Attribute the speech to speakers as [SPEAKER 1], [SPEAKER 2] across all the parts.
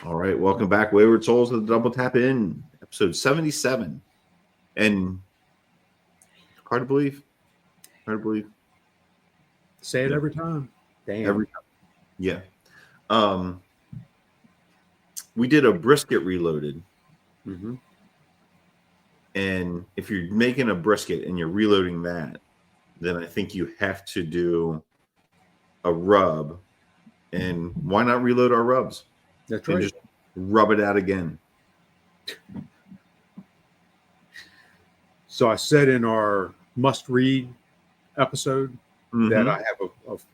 [SPEAKER 1] All right, welcome back, Wayward Souls of the Double Tap In, episode 77. And hard to believe.
[SPEAKER 2] Say it every time. Damn.
[SPEAKER 1] Every time. Yeah. We did a brisket reloaded.
[SPEAKER 2] Mm-hmm.
[SPEAKER 1] And if you're making a brisket and you're reloading that, then I think you have to do a rub. And why not reload our rubs?
[SPEAKER 2] That's
[SPEAKER 1] and
[SPEAKER 2] right.
[SPEAKER 1] Just rub it out again.
[SPEAKER 2] So I said in our must-read episode that I have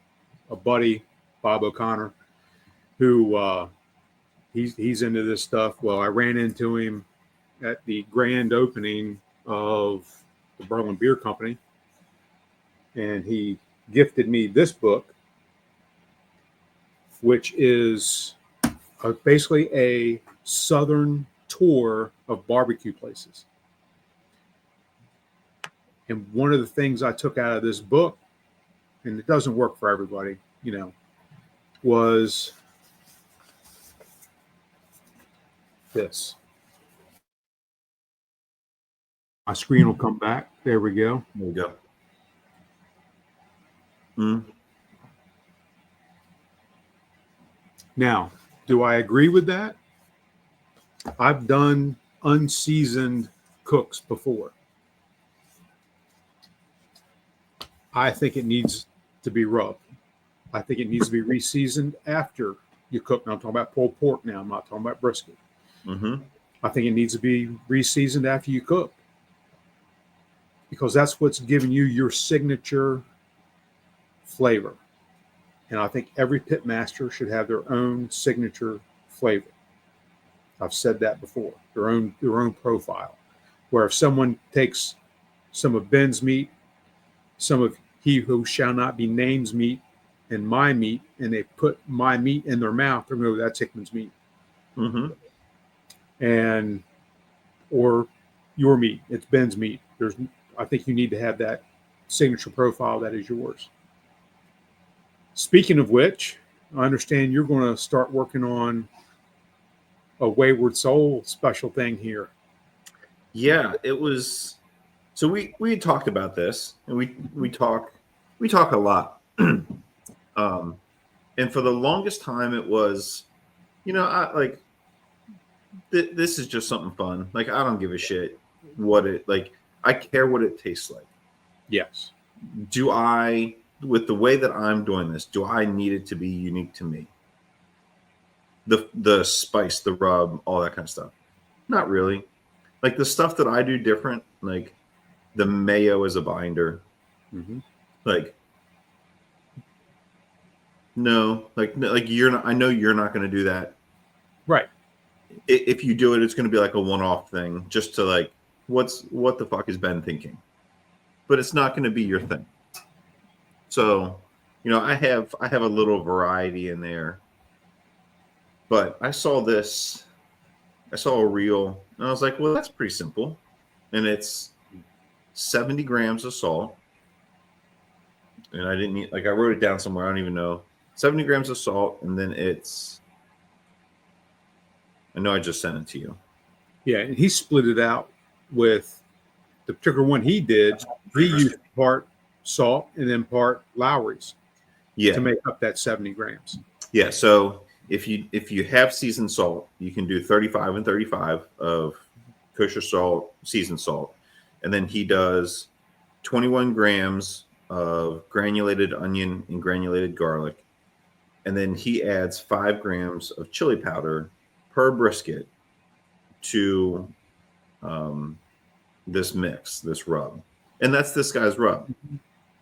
[SPEAKER 2] a buddy, Bob O'Connor, who he's into this stuff. Well, I ran into him at the grand opening of the Berlin Beer Company, and he gifted me this book, which is basically a southern tour of barbecue places. And one of the things I took out of this book, and it doesn't work for everybody, was this. My screen will come back. There we go.
[SPEAKER 1] There we go. Mm.
[SPEAKER 2] Now, do I agree with that? I've done unseasoned cooks before. I think it needs to be rubbed. I think it needs to be reseasoned after you cook. Now, I'm talking about pulled pork now. I'm not talking about brisket.
[SPEAKER 1] Mm-hmm.
[SPEAKER 2] I think it needs to be reseasoned after you cook, because that's what's giving you your signature flavor. And I think every pit master should have their own signature flavor. I've said that before. Their own profile. Where if someone takes some of Ben's meat, some of He Who Shall Not Be Named's meat, and my meat, and they put my meat in their mouth, they're going to go, that's Hickman's meat.
[SPEAKER 1] Mm-hmm.
[SPEAKER 2] Or your meat, it's Ben's meat. I think you need to have that signature profile that is yours. Speaking of which, I understand you're going to start working on a Wayward Soul special thing here.
[SPEAKER 1] Yeah, it was. So we had talked about this, and we talk a lot. And for the longest time, it was, this is just something fun. Like, I don't give a shit what it like. I care what it tastes like.
[SPEAKER 2] Yes.
[SPEAKER 1] Do I, with the way that I'm doing this, do I need it to be unique to me? The spice, the rub, all that kind of stuff. Not really. Like the stuff that I do different, like the mayo as a binder.
[SPEAKER 2] Mm-hmm.
[SPEAKER 1] Like, no, you're not. I know you're not going to do that.
[SPEAKER 2] Right.
[SPEAKER 1] If you do it, it's going to be like a one-off thing, just to like, what the fuck is Ben thinking? But it's not going to be your thing. So, I have a little variety in there. But I saw a reel, and I was like, well, that's pretty simple. And it's 70 grams of salt. And I didn't I wrote it down somewhere. I don't even know. 70 grams of salt. And then I know I just sent it to you.
[SPEAKER 2] Yeah. And he split it out with the particular one he did. He used part salt and then part Lowry's.
[SPEAKER 1] Yeah.
[SPEAKER 2] To make up that 70 grams.
[SPEAKER 1] Yeah. So if you have seasoned salt, you can do 35 and 35 of kosher salt, seasoned salt. And then he does 21 grams of granulated onion and granulated garlic. And then he adds 5 grams of chili powder per brisket to this mix, this rub. And that's this guy's rub.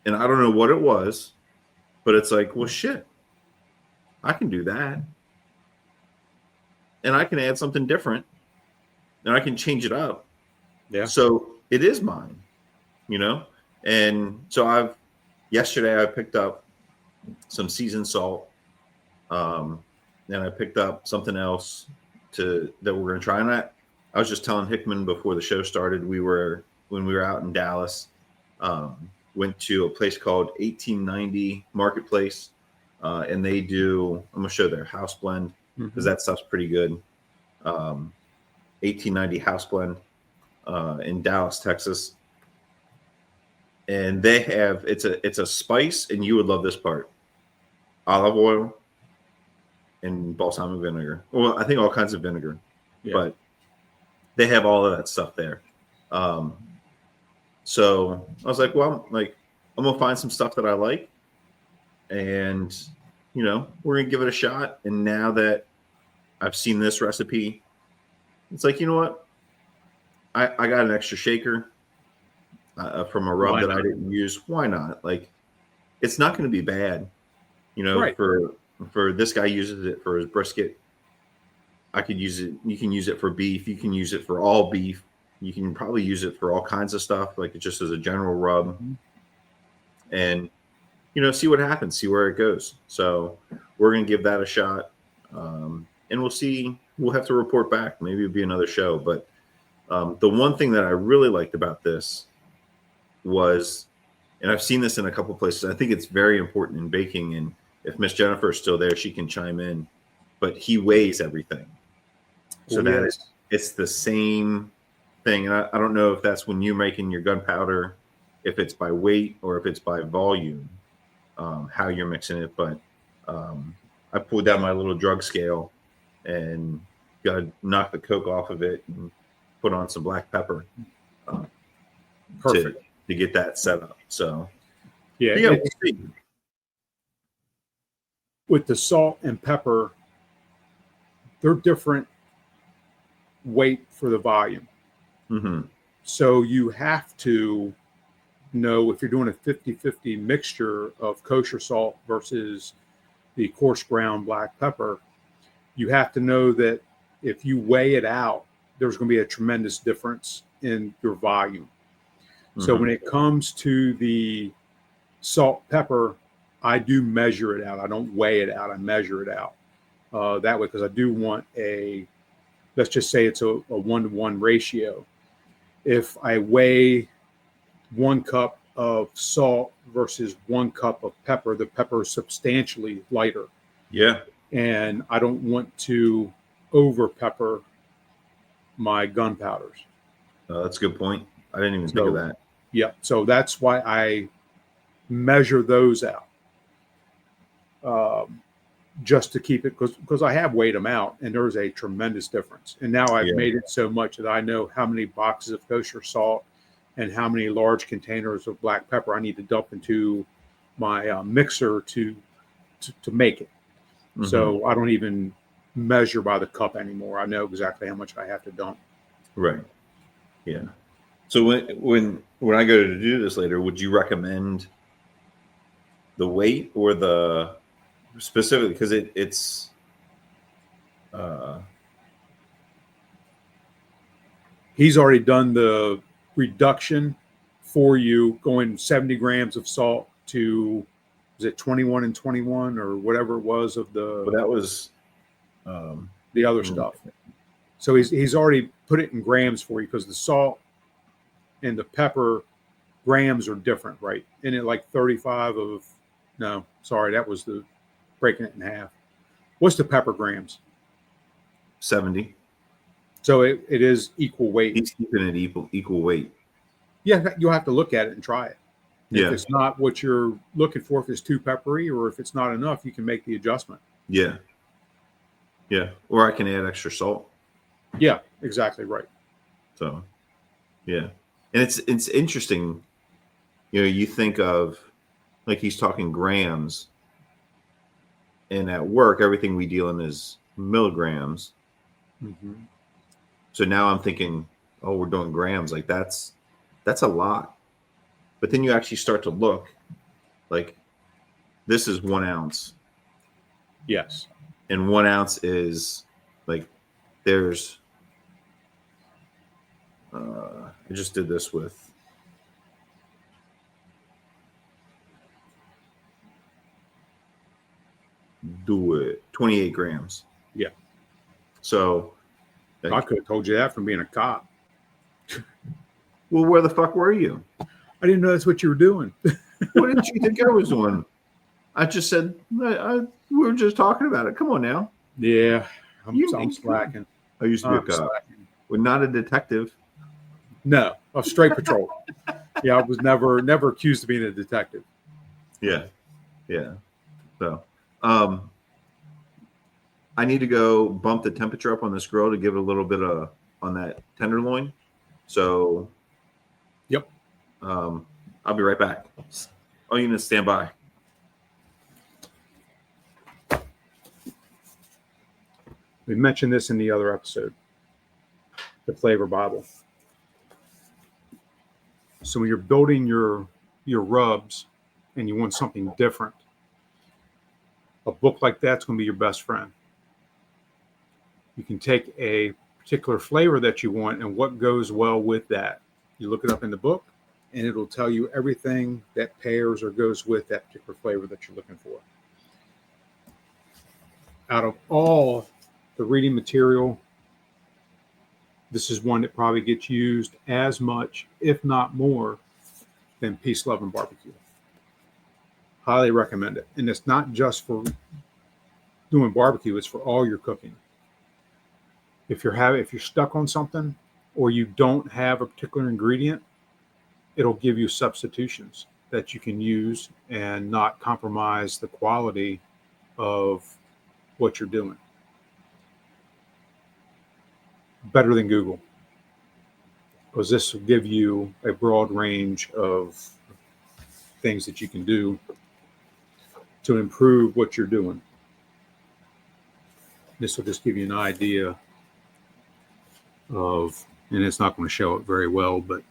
[SPEAKER 1] And I don't know what it was, but it's like, well, shit, I can do that. And I can add something different. And I can change it up.
[SPEAKER 2] Yeah.
[SPEAKER 1] So it is mine, And so yesterday I picked up some seasoned salt. And I picked up something else that we're going to try. And I was just telling Hickman before the show started, when we were out in Dallas, went to a place called 1890 Marketplace. And they do, I'm going to show their house blend. because that stuff's pretty good. 1890 house blend in Dallas, Texas. And they have it's a spice, and you would love this part: olive oil and balsamic vinegar. Well, I think all kinds of vinegar, but they have all of that stuff there. So I was like, well, like I'm gonna find some stuff that I like, and we're gonna give it a shot. And now that I've seen this recipe, it's like, you know what? I got an extra shaker from a rub that I didn't use. Why not? Like, it's not going to be bad.
[SPEAKER 2] Right.
[SPEAKER 1] For this guy uses it for his brisket. I could use it. You can use it for beef. You can use it for all beef. You can probably use it for all kinds of stuff, like just as a general rub. And, see what happens, see where it goes. So we're going to give that a shot. And we'll see. We'll have to report back. Maybe it'll be another show. But the one thing that I really liked about this was, and I've seen this in a couple places, I think it's very important in baking. And if Miss Jennifer is still there, she can chime in. But he weighs everything. So it's the same thing. And I don't know if that's when you're making your gunpowder, if it's by weight or if it's by volume, how you're mixing it. But I pulled down my little drug scale and got to knock the Coke off of it and put on some black pepper
[SPEAKER 2] Perfect.
[SPEAKER 1] To get that set up. So
[SPEAKER 2] we'll see. With the salt and pepper, they're different weight for the volume. So you have to know if you're doing a 50-50 mixture of kosher salt versus the coarse ground black pepper, you have to know that if you weigh it out, there's going to be a tremendous difference in your volume. So when it comes to the salt pepper, I do measure it out. I don't weigh it out. I measure it out that way, because I do want let's just say it's a 1-to-1 ratio. If I weigh 1 cup of salt versus 1 cup of pepper, the pepper is substantially lighter.
[SPEAKER 1] Yeah.
[SPEAKER 2] And I don't want to over pepper my gunpowders.
[SPEAKER 1] That's a good point. I didn't even think of that.
[SPEAKER 2] Yeah. So that's why I measure those out. Just to keep it, because I have weighed them out, and there's a tremendous difference. And now I've made it so much that I know how many boxes of kosher salt and how many large containers of black pepper I need to dump into my mixer to make it. So I don't even measure by the cup anymore. I know exactly how much I have to dump.
[SPEAKER 1] Right. Yeah. So when I go to do this later, would you recommend the weight or the specifically, because it's
[SPEAKER 2] he's already done the reduction for you, going 70 grams of salt to, was it 21 and 21 or whatever it was of the,
[SPEAKER 1] but that was
[SPEAKER 2] the other stuff. So he's already put it in grams for you, because the salt and the pepper grams are different, right? And it like 35 of, no, sorry, that was the breaking it in half. What's the pepper grams?
[SPEAKER 1] 70.
[SPEAKER 2] So it is equal weight.
[SPEAKER 1] He's keeping it equal weight.
[SPEAKER 2] Yeah, you'll have to look at it and try it.
[SPEAKER 1] Yeah.
[SPEAKER 2] If it's not what you're looking for, if it's too peppery or if it's not enough, you can make the adjustment.
[SPEAKER 1] Yeah. Yeah. Or I can add extra salt.
[SPEAKER 2] Yeah, exactly right.
[SPEAKER 1] So, yeah. And it's interesting, you think of, like, he's talking grams, and at work, everything we deal in is milligrams. So now I'm thinking, oh, we're doing grams. Like, that's a lot. But then you actually start to look, like, this is 1 ounce.
[SPEAKER 2] Yes.
[SPEAKER 1] And 1 ounce is, like, there's, I just did this with, do it, 28 grams.
[SPEAKER 2] Yeah.
[SPEAKER 1] So, like,
[SPEAKER 2] I could have told you that from being a cop.
[SPEAKER 1] Well, where the fuck were you?
[SPEAKER 2] I didn't know that's what you were doing.
[SPEAKER 1] What did you think I was doing? I just said, we were just talking about it. Come on now.
[SPEAKER 2] Yeah,
[SPEAKER 1] You
[SPEAKER 2] I'm
[SPEAKER 1] ain't good.
[SPEAKER 2] slacking.
[SPEAKER 1] I used to be
[SPEAKER 2] I'm
[SPEAKER 1] a cop.
[SPEAKER 2] slacking.
[SPEAKER 1] Well, not a detective.
[SPEAKER 2] No, a straight patrol. Yeah, I was never accused of being a detective.
[SPEAKER 1] Yeah. Yeah. So, I need to go bump the temperature up on this grill to give it a little bit of on that tenderloin. So,
[SPEAKER 2] Yep.
[SPEAKER 1] I'll be right back. Oh, you need to stand by.
[SPEAKER 2] We mentioned this in the other episode, the flavor Bible. So when you're building your rubs and you want something different, a book like that's going to be your best friend. You can take a particular flavor that you want and what goes well with that. You look it up in the book, and it'll tell you everything that pairs or goes with that particular flavor that you're looking for. Out of all the reading material, this is one that probably gets used as much, if not more, than Peace, Love, and Barbecue. Highly recommend it. And it's not just for doing barbecue, it's for all your cooking. If you're stuck on something or you don't have a particular ingredient, it'll give you substitutions that you can use and not compromise the quality of what you're doing. Better than Google, because this will give you a broad range of things that you can do to improve what you're doing. This will just give you an idea of, and it's not going to show it very well, but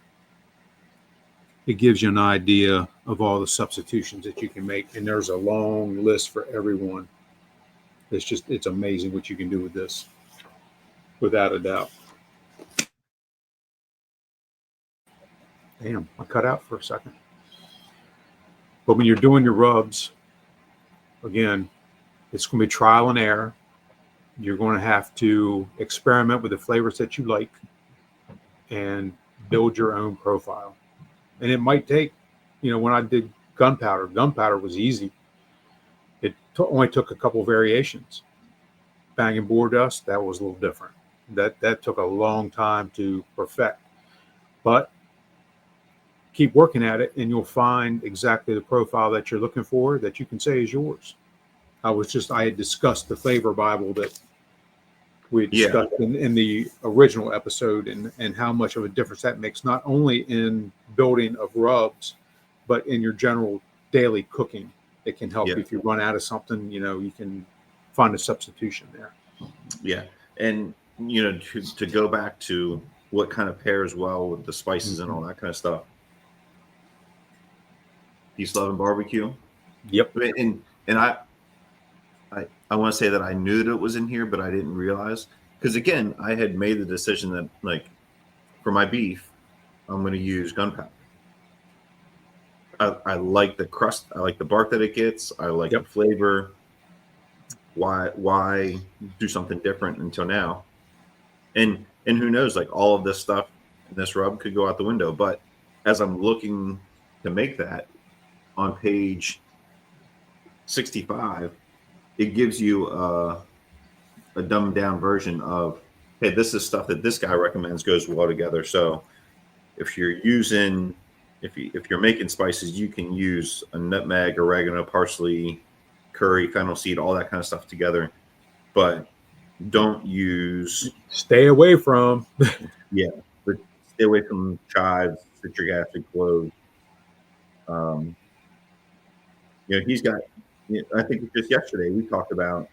[SPEAKER 2] it gives you an idea of all the substitutions that you can make. And there's a long list for everyone. It's amazing what you can do with this, without a doubt. Damn, I cut out for a second. But when you're doing your rubs, again, it's going to be trial and error. You're going to have to experiment with the flavors that you like and build your own profile. And it might take, when I did gunpowder was easy. It only took a couple variations. Banging boar dust, that was a little different. That took a long time to perfect. But keep working at it and you'll find exactly the profile that you're looking for that you can say is yours. I had discussed the flavor Bible that we discussed in the original episode and how much of a difference that makes, not only in building of rubs, but in your general daily cooking. It can help you if you run out of something, you can find a substitution there.
[SPEAKER 1] Yeah. And, to go back to what kind of pairs well with the spices and all that kind of stuff. Peace, Love, and Barbecue.
[SPEAKER 2] Yep.
[SPEAKER 1] And I want to say that I knew that it was in here, but I didn't realize. Because, again, I had made the decision that, for my beef, I'm going to use gunpowder. I like the crust. I like the bark that it gets. I like the flavor. Why do something different until now? And who knows, all of this stuff in this rub could go out the window. But as I'm looking to make that on page 65, it gives you a dumbed down version of, hey, this is stuff that this guy recommends goes well together. So if you're making spices, you can use a nutmeg, oregano, parsley, curry, fennel seed, all that kind of stuff together. But don't use.
[SPEAKER 2] Stay away from.
[SPEAKER 1] But stay away from chives, citric acid, cloves. He's got. I think just yesterday we talked about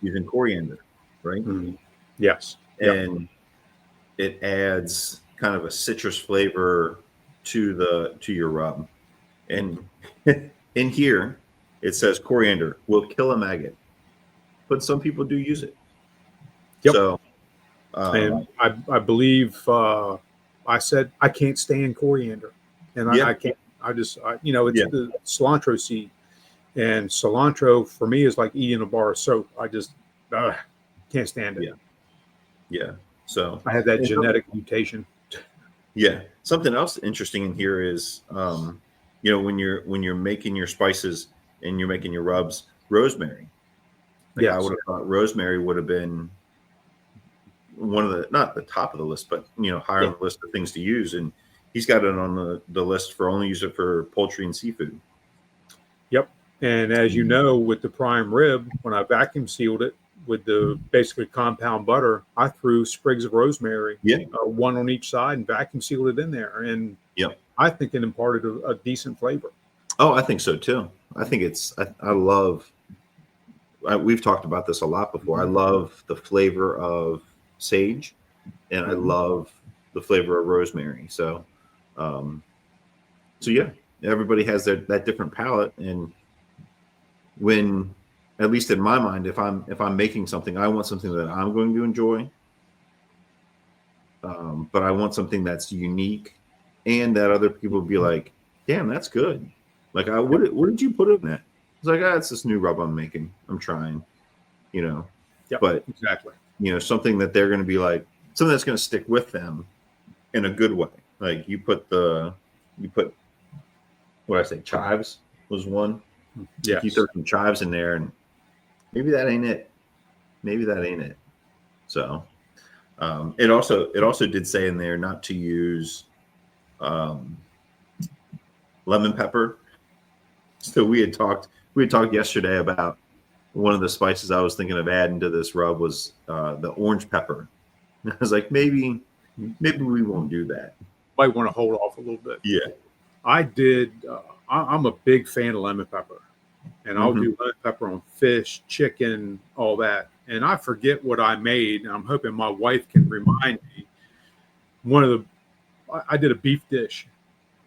[SPEAKER 1] using coriander, right?
[SPEAKER 2] Mm-hmm. Yes.
[SPEAKER 1] And it adds kind of a citrus flavor to your rub. And in here, it says coriander will kill a maggot, but some people do use it.
[SPEAKER 2] Yep.
[SPEAKER 1] So,
[SPEAKER 2] and I believe I said I can't stand coriander, and I can't. It's the cilantro seed, and cilantro for me is like eating a bar of soap. I just can't stand it.
[SPEAKER 1] Yeah. So
[SPEAKER 2] I had that genetic mutation.
[SPEAKER 1] Yeah. Something else interesting in here is, when you're making your spices and you're making your rubs, rosemary. Like I
[SPEAKER 2] Yes.
[SPEAKER 1] would have thought rosemary would have been one of the, not the top of the list, but higher
[SPEAKER 2] Yeah.
[SPEAKER 1] on the list of things to use. And he's got it on the list for only use it for poultry and seafood.
[SPEAKER 2] Yep. And as you know, with the prime rib, when I vacuum sealed it with the basically compound butter, I threw sprigs of rosemary,
[SPEAKER 1] Yeah.
[SPEAKER 2] one on each side, and vacuum sealed it in there. And
[SPEAKER 1] Yep.
[SPEAKER 2] I think it imparted a decent flavor.
[SPEAKER 1] Oh, I think so too. I think I love, we've talked about this a lot before. I love the flavor of sage, and I love the flavor of rosemary. So, so yeah, everybody has that different palate. And when, at least in my mind, if I'm making something, I want something that I'm going to enjoy. But I want something that's unique, and that other people would be like, "Damn, that's good." Like, what did you put in that? It's like, it's this new rub I'm making. I'm trying,
[SPEAKER 2] Yep,
[SPEAKER 1] but
[SPEAKER 2] exactly.
[SPEAKER 1] something that they're going to be like, something that's going to stick with them in a good way. Like you put what I say, chives was one.
[SPEAKER 2] Yes.
[SPEAKER 1] Like you throw some chives in there, and maybe that ain't it. Maybe that ain't it. So, it also did say in there not to use lemon pepper. So we had talked yesterday about one of the spices I was thinking of adding to this rub was the orange pepper. And I was like, maybe we won't do that.
[SPEAKER 2] Might want to hold off a little bit.
[SPEAKER 1] Yeah.
[SPEAKER 2] I did. I'm a big fan of lemon pepper, and I'll do lemon pepper on fish, chicken, all that. And I forget what I made. And I'm hoping my wife can remind me. I did a beef dish,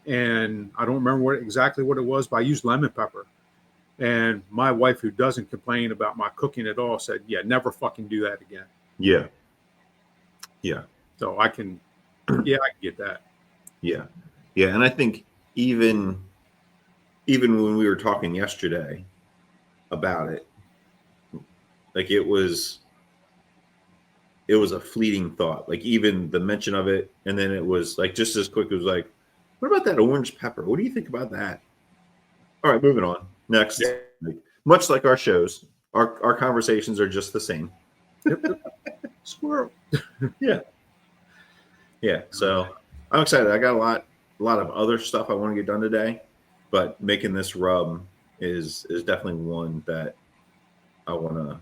[SPEAKER 2] and I don't remember exactly what it was, but I used lemon pepper. And my wife, who doesn't complain about my cooking at all, said, "Yeah, never fucking do that again."
[SPEAKER 1] Yeah. Yeah.
[SPEAKER 2] So I can get that.
[SPEAKER 1] Yeah. Yeah. And I think even when we were talking yesterday about it, like it was a fleeting thought. Like even the mention of it, and then it was like just as quick. It was like, what about that orange pepper? What do you think about that? All right, moving on. Next.
[SPEAKER 2] Yeah.
[SPEAKER 1] Like, much like our shows, our conversations are just the same.
[SPEAKER 2] Squirrel.
[SPEAKER 1] Yeah. Yeah. So I'm excited. I got a lot of other stuff I want to get done today, but making this rub is definitely one that I want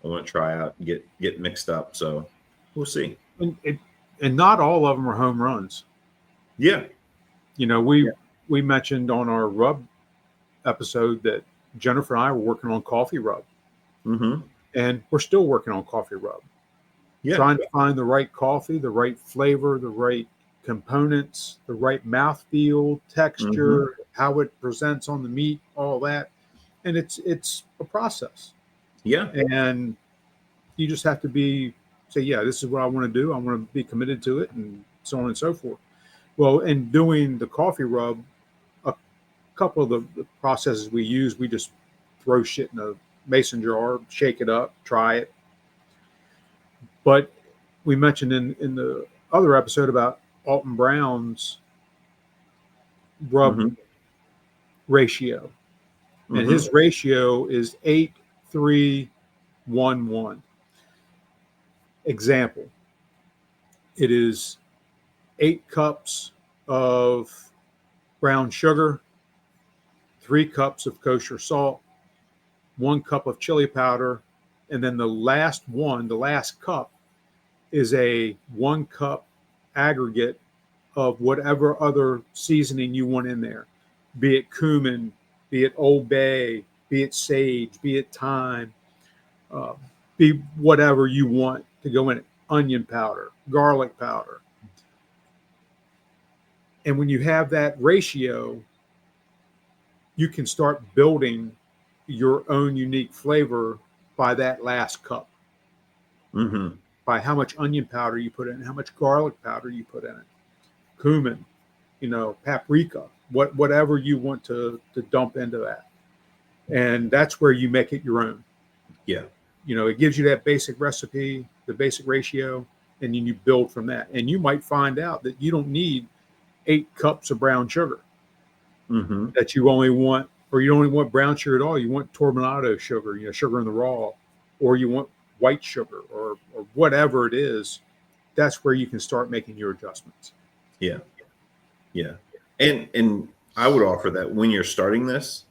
[SPEAKER 1] to try out and get mixed up. So we'll see.
[SPEAKER 2] And not all of them are home runs.
[SPEAKER 1] Yeah.
[SPEAKER 2] We mentioned on our rub episode that Jennifer and I were working on coffee rub, and we're still working on coffee rub.
[SPEAKER 1] Yeah.
[SPEAKER 2] Trying to find the right coffee, the right flavor, the right components, the right mouthfeel, texture, how it presents on the meat, all that. And it's a process.
[SPEAKER 1] Yeah.
[SPEAKER 2] And you just have to say, yeah, this is what I want to do. I want to be committed to it, and so on and so forth. Well, in doing the coffee rub, a couple of the processes we use, we just throw shit in a mason jar, shake it up, try it. But we mentioned in the other episode about Alton Brown's rub ratio. And his ratio is 8-3-1-1. Example, it is 8 cups of brown sugar, 3 cups of kosher salt, 1 cup of chili powder, and then the last cup is a 1 cup aggregate of whatever other seasoning you want in there, be it cumin, be it Old Bay, be it sage, be it thyme, be whatever you want to go in it, onion powder, garlic powder. And when you have that ratio, you can start building your own unique flavor by that last cup. By how much onion powder you put in, how much garlic powder you put in it, cumin, paprika, whatever you want to dump into that. And that's where you make it your own.
[SPEAKER 1] Yeah.
[SPEAKER 2] It gives you that basic recipe, the basic ratio, and then you build from that. And you might find out that you don't need 8 cups of brown sugar, that you only want or you don't even want brown sugar at all. You want turbinado sugar, sugar in the raw, or you want white sugar, or whatever it is. That's where you can start making your adjustments.
[SPEAKER 1] Yeah. Yeah. And I would offer that when you're starting this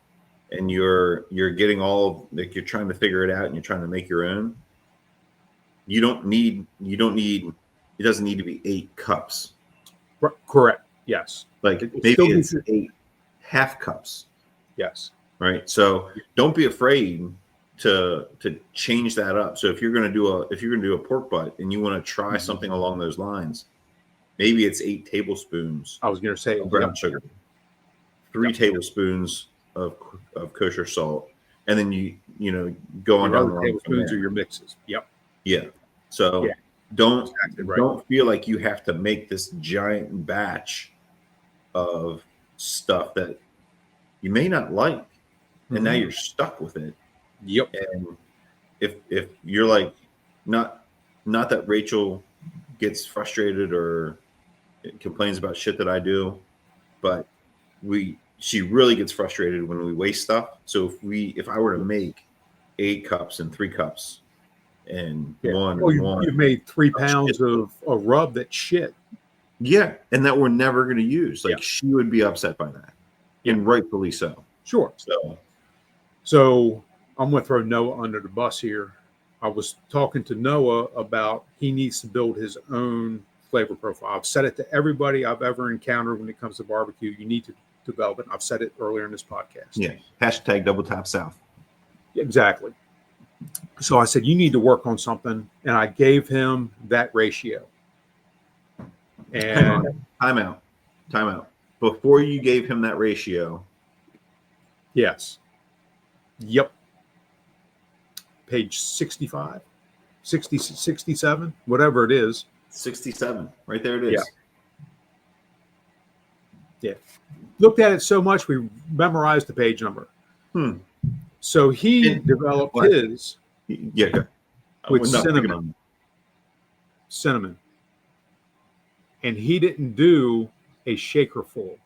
[SPEAKER 1] and you're getting all, like, you're trying to figure it out and you're trying to make your own, it doesn't need to be 8 cups.
[SPEAKER 2] Correct. Yes.
[SPEAKER 1] Like
[SPEAKER 2] It
[SPEAKER 1] maybe
[SPEAKER 2] still
[SPEAKER 1] it's
[SPEAKER 2] needs
[SPEAKER 1] 8 half cups.
[SPEAKER 2] Yes.
[SPEAKER 1] Right. So don't be afraid to change that up. So if you're going to do a pork butt and you want to try something along those lines, maybe it's 8 tablespoons
[SPEAKER 2] I was going to say
[SPEAKER 1] of brown sugar, 3 tablespoons of kosher salt, and then you go on
[SPEAKER 2] your
[SPEAKER 1] down
[SPEAKER 2] other
[SPEAKER 1] the line from
[SPEAKER 2] tablespoons
[SPEAKER 1] there.
[SPEAKER 2] or your mixes. Yep.
[SPEAKER 1] Yeah. So
[SPEAKER 2] Yeah.
[SPEAKER 1] don't
[SPEAKER 2] Exactly right.
[SPEAKER 1] don't feel like you have to make this giant batch of stuff that you may not like, and now you're stuck with it.
[SPEAKER 2] Yep.
[SPEAKER 1] And if you're like, not that Rachel gets frustrated or complains about shit that I do, but she really gets frustrated when we waste stuff. So if I were to make 8 cups and 3 cups and
[SPEAKER 2] you've made 3 pounds of rub that's shit.
[SPEAKER 1] Yeah, and that we're never going to use. Like,
[SPEAKER 2] Yeah.
[SPEAKER 1] she would be upset by that, and rightfully so.
[SPEAKER 2] Sure. So I'm going to throw Noah under the bus here. I was talking to Noah about he needs to build his own flavor profile. I've said it to everybody I've ever encountered when it comes to barbecue. You need to develop it. I've said it earlier in this podcast.
[SPEAKER 1] Yeah. Hashtag Double Tap South.
[SPEAKER 2] Exactly. So I said, you need to work on something. And I gave him that ratio. And
[SPEAKER 1] Time out. Before you gave him that ratio.
[SPEAKER 2] Yes. Yep. Page 65, 60, 67, whatever it is.
[SPEAKER 1] 67. Right there it is.
[SPEAKER 2] Yeah. Looked at it so much, we memorized the page number. So he developed his with cinnamon. And he didn't do a shaker full.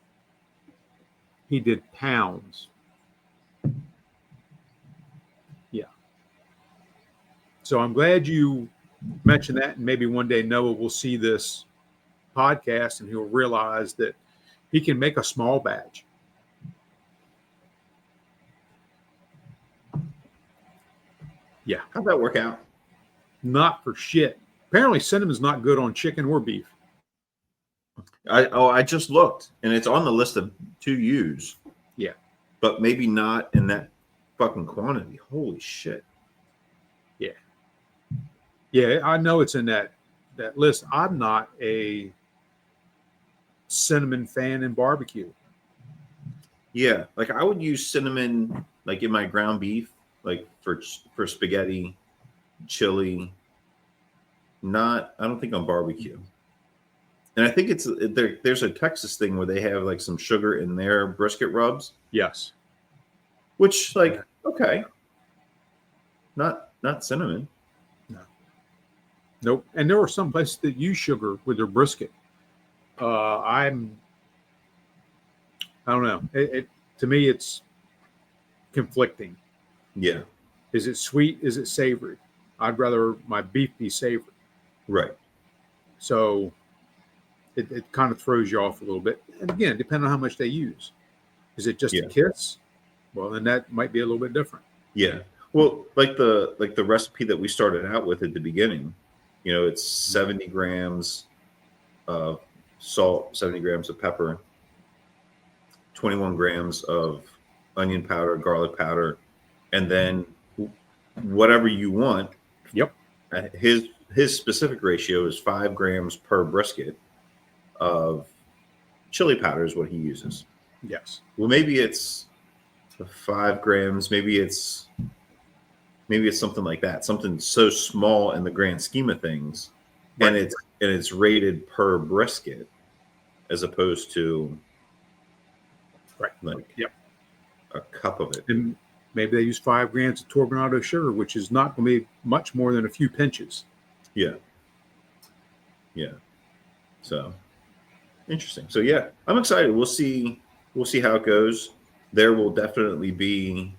[SPEAKER 2] He did pounds. Yeah. So I'm glad you mentioned that. And maybe one day Noah will see this podcast and he'll realize that he can make a small batch. Yeah.
[SPEAKER 1] How'd that work out?
[SPEAKER 2] Not for shit. Apparently cinnamon's not good on chicken or beef.
[SPEAKER 1] I just looked, and it's on the list to use.
[SPEAKER 2] Yeah.
[SPEAKER 1] But maybe not in that fucking quantity. Holy shit.
[SPEAKER 2] Yeah. Yeah, I know it's in that list. I'm not a cinnamon fan in barbecue.
[SPEAKER 1] Yeah, like I would use cinnamon like in my ground beef, like for spaghetti, chili. I don't think on barbecue. And I think there's a Texas thing where they have like some sugar in their brisket rubs.
[SPEAKER 2] Yes.
[SPEAKER 1] Which, like, okay. Not cinnamon.
[SPEAKER 2] No. Nope. And there are some places that use sugar with their brisket. I don't know. It to me, it's conflicting.
[SPEAKER 1] Yeah.
[SPEAKER 2] Is it sweet? Is it savory? I'd rather my beef be savory.
[SPEAKER 1] Right.
[SPEAKER 2] So it kind of throws you off a little bit. And again, depending on how much they use. Is it just a kiss? Well, then that might be a little bit different.
[SPEAKER 1] Yeah. Well, like the recipe that we started out with at the beginning, it's 70 grams of salt, 70 grams of pepper, 21 grams of onion powder, garlic powder, and then whatever you want.
[SPEAKER 2] Yep.
[SPEAKER 1] His specific ratio is 5 grams per brisket of chili powder is what he uses.
[SPEAKER 2] Yes.
[SPEAKER 1] Well, maybe it's 5 grams. Maybe it's something like that. Something so small in the grand scheme of things, right. and it's rated per brisket, as opposed to like a cup of it.
[SPEAKER 2] And maybe they use 5 grams of turbinado sugar, which is not going to be much more than a few pinches.
[SPEAKER 1] Yeah. Yeah. So interesting. So yeah, I'm excited. We'll see how it goes. there will definitely be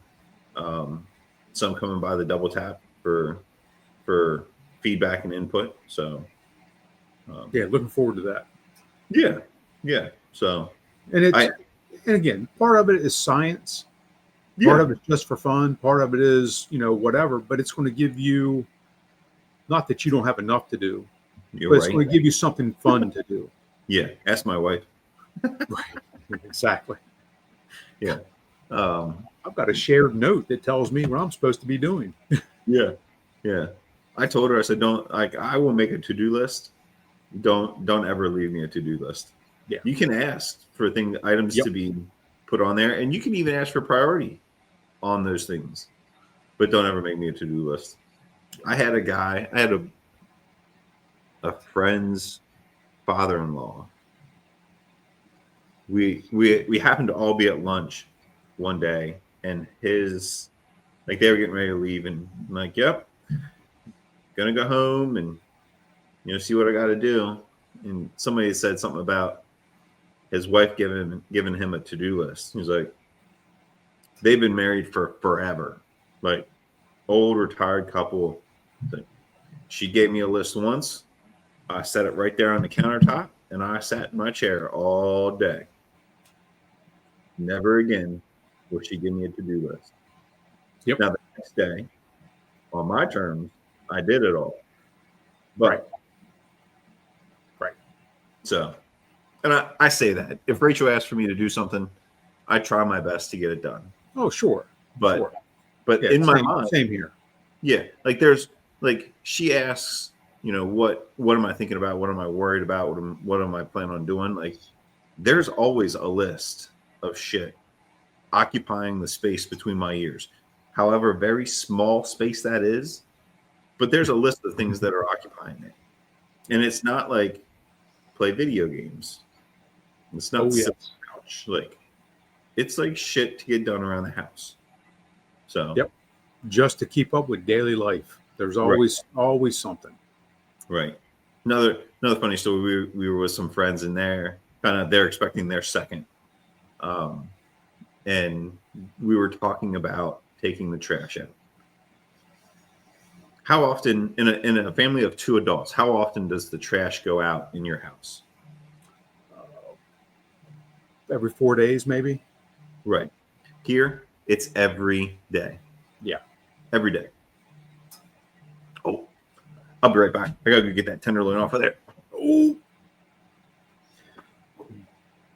[SPEAKER 1] some coming by the double tap for feedback and input. So
[SPEAKER 2] Yeah, looking forward to that.
[SPEAKER 1] Yeah. So
[SPEAKER 2] And
[SPEAKER 1] I
[SPEAKER 2] and again, part of it is science.
[SPEAKER 1] yeah,
[SPEAKER 2] Part of it's just for fun. Part of it is, whatever, but it's going to give you, not that you don't have enough to do,
[SPEAKER 1] you're
[SPEAKER 2] but it's
[SPEAKER 1] right.
[SPEAKER 2] going to give you something fun to do.
[SPEAKER 1] Yeah, ask my wife.
[SPEAKER 2] Right. Exactly.
[SPEAKER 1] Yeah.
[SPEAKER 2] I've got a shared note that tells me what I'm supposed to be doing.
[SPEAKER 1] Yeah. Yeah. I told her, I said, don't, like, I will make a to-do list. Don't ever leave me a to-do list.
[SPEAKER 2] Yeah.
[SPEAKER 1] You can ask for items to be put on there, and you can even ask for priority on those things, but don't ever make me a to-do list. I had a friend's father-in-law. We happened to all be at lunch one day, and his, like, they were getting ready to leave, and I'm like, yep, gonna go home and see what I got to do. And somebody said something about his wife giving him a to-do list. He's like, they've been married for forever, like old retired couple. Like, she gave me a list once. I set it right there on the countertop, and I sat in my chair all day. Never again will she give me a to-do list.
[SPEAKER 2] Yep.
[SPEAKER 1] Now the next day, on my terms, I did it all. But
[SPEAKER 2] Right.
[SPEAKER 1] So, and I say that if Rachel asks for me to do something, I try my best to get it done.
[SPEAKER 2] Oh, sure.
[SPEAKER 1] But
[SPEAKER 2] Sure.
[SPEAKER 1] but
[SPEAKER 2] Yeah,
[SPEAKER 1] in my mind,
[SPEAKER 2] same here.
[SPEAKER 1] yeah, like she asks, what am I thinking about? What am I worried about? What am I planning on doing? Like, there's always a list of shit occupying the space between my ears, however very small space that is. But there's a list of things that are occupying it, and it's not like play video games. It's not sit on the couch. Like, it's like shit to get done around the house. So
[SPEAKER 2] Yep. Just to keep up with daily life. There's always something.
[SPEAKER 1] Right. Another funny story. We were with some friends, and they're expecting their second, and we were talking about taking the trash out. How often in a family of 2 adults? How often does the trash go out in your house?
[SPEAKER 2] Every 4 days, maybe.
[SPEAKER 1] Right. Here, it's every day.
[SPEAKER 2] Yeah.
[SPEAKER 1] Every day. Oh, I'll be right back. I gotta go get that tenderloin off of there.
[SPEAKER 2] Oh.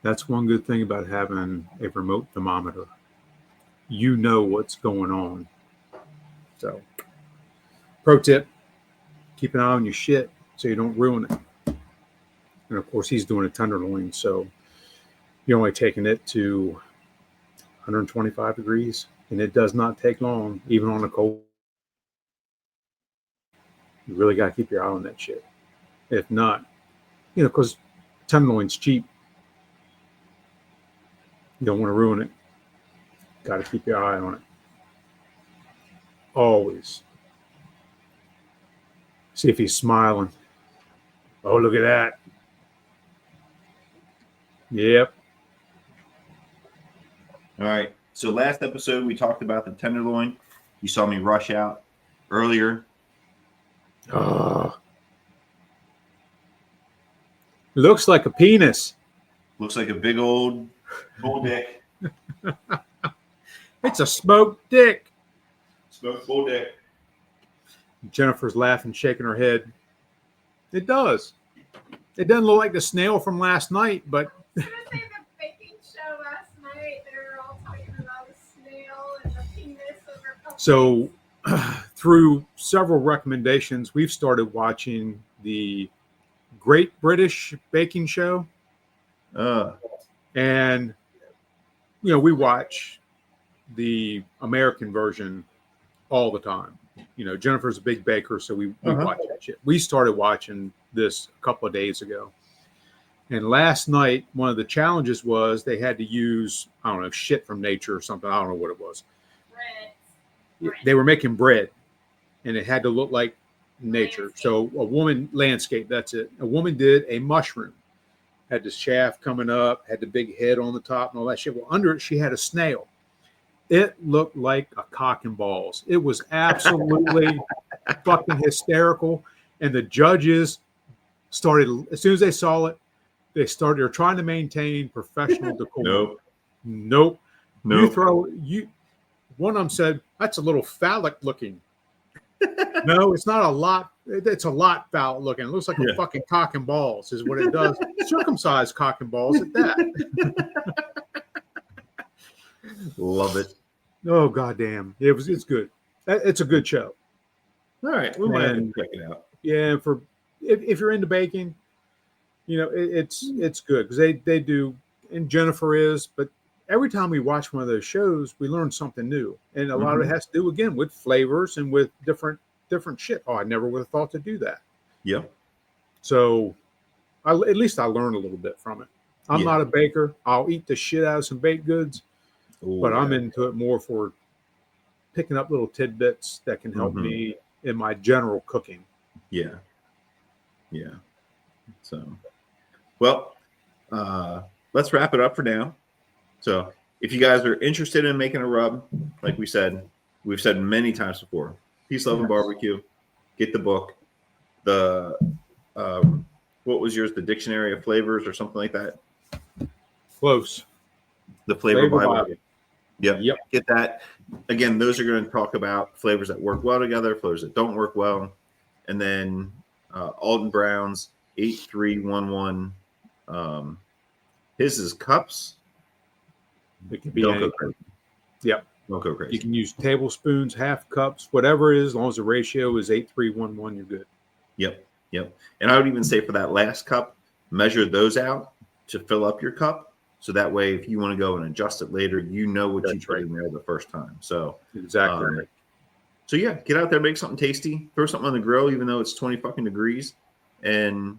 [SPEAKER 2] That's one good thing about having a remote thermometer. You know what's going on. So, pro tip, keep an eye on your shit so you don't ruin it. And of course, he's doing a tenderloin, so you're only taking it to 125 degrees, and it does not take long, even on a cold. You really got to keep your eye on that shit. If not, because tenderloin's cheap. You don't want to ruin it. Got to keep your eye on it. Always. See if he's smiling. Oh, look at that. Yep.
[SPEAKER 1] All right. So last episode we talked about the tenderloin. You saw me rush out earlier.
[SPEAKER 2] Looks like a penis.
[SPEAKER 1] Looks like a big old bull dick.
[SPEAKER 2] It's a smoked dick.
[SPEAKER 1] Smoked bull dick.
[SPEAKER 2] Jennifer's laughing, shaking her head. It does. It doesn't look like the snail from last night, but.
[SPEAKER 3] I was going to say the baking show last night, they were all talking about the snail and the penis over cupcakes.
[SPEAKER 2] So, through several recommendations, we've started watching the Great British Baking Show. And, we watch the American version all the time. Jennifer's a big baker, so we watch that shit. We started watching this a couple of days ago. And last night, one of the challenges was they had to use, I don't know, shit from nature or something. I don't know what it was.
[SPEAKER 3] Bread.
[SPEAKER 2] They were making bread, and it had to look like nature. So a woman, landscape, that's it. A woman did a mushroom. Had the shaft coming up, had the big head on the top and all that shit. Well, under it, she had a snail. It looked like a cock and balls. It was absolutely fucking hysterical. And the judges started, as soon as they saw it, they're trying to maintain professional decorum. Nope. One of them said, that's a little phallic looking. No, it's not a lot. It's a lot phallic looking. It looks like a fucking cock and balls is what it does. Circumcised cock and balls at that.
[SPEAKER 1] Love it.
[SPEAKER 2] Oh, goddamn. It's good. It's a good show.
[SPEAKER 1] All right. We might have to check it out.
[SPEAKER 2] Yeah. If you're into baking, it's good because they do, and Jennifer is, but every time we watch one of those shows, we learn something new. And a lot of it has to do, again, with flavors and with different shit. Oh, I never would have thought to do that.
[SPEAKER 1] Yeah.
[SPEAKER 2] So at least I learned a little bit from it. I'm not a baker. I'll eat the shit out of some baked goods, but I'm into it more for picking up little tidbits that can help me in my general cooking.
[SPEAKER 1] Yeah. Yeah. So, well, let's wrap it up for now. So if you guys are interested in making a rub, like we've said many times before, Peace, Love, and Barbecue, get the book. The what was yours? The Dictionary of Flavors or something like that?
[SPEAKER 2] Close.
[SPEAKER 1] The Flavor Bible.
[SPEAKER 2] Bible.
[SPEAKER 1] Yep. Get that. Again, those are going to talk about flavors that work well together, flavors that don't work well. And then Alton Brown's 8311. His is cups.
[SPEAKER 2] It could be
[SPEAKER 1] Don't
[SPEAKER 2] any.
[SPEAKER 1] go crazy.
[SPEAKER 2] Yep.
[SPEAKER 1] Don't go crazy.
[SPEAKER 2] You can use tablespoons, half cups, whatever it is, as long as the ratio is 8311, you're good.
[SPEAKER 1] Yep. And I would even say for that last cup, measure those out to fill up your cup. So that way, if you want to go and adjust it later, you know what you put in there the first time. So
[SPEAKER 2] exactly right.
[SPEAKER 1] So yeah, get out there, make something tasty, throw something on the grill, even though it's 20 fucking degrees, and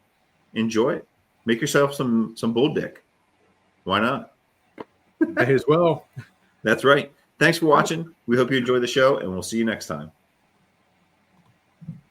[SPEAKER 1] enjoy it. Make yourself some bull dick. Why not?
[SPEAKER 2] May as well.
[SPEAKER 1] That's right. Thanks for watching. We hope you enjoy the show, and we'll see you next time.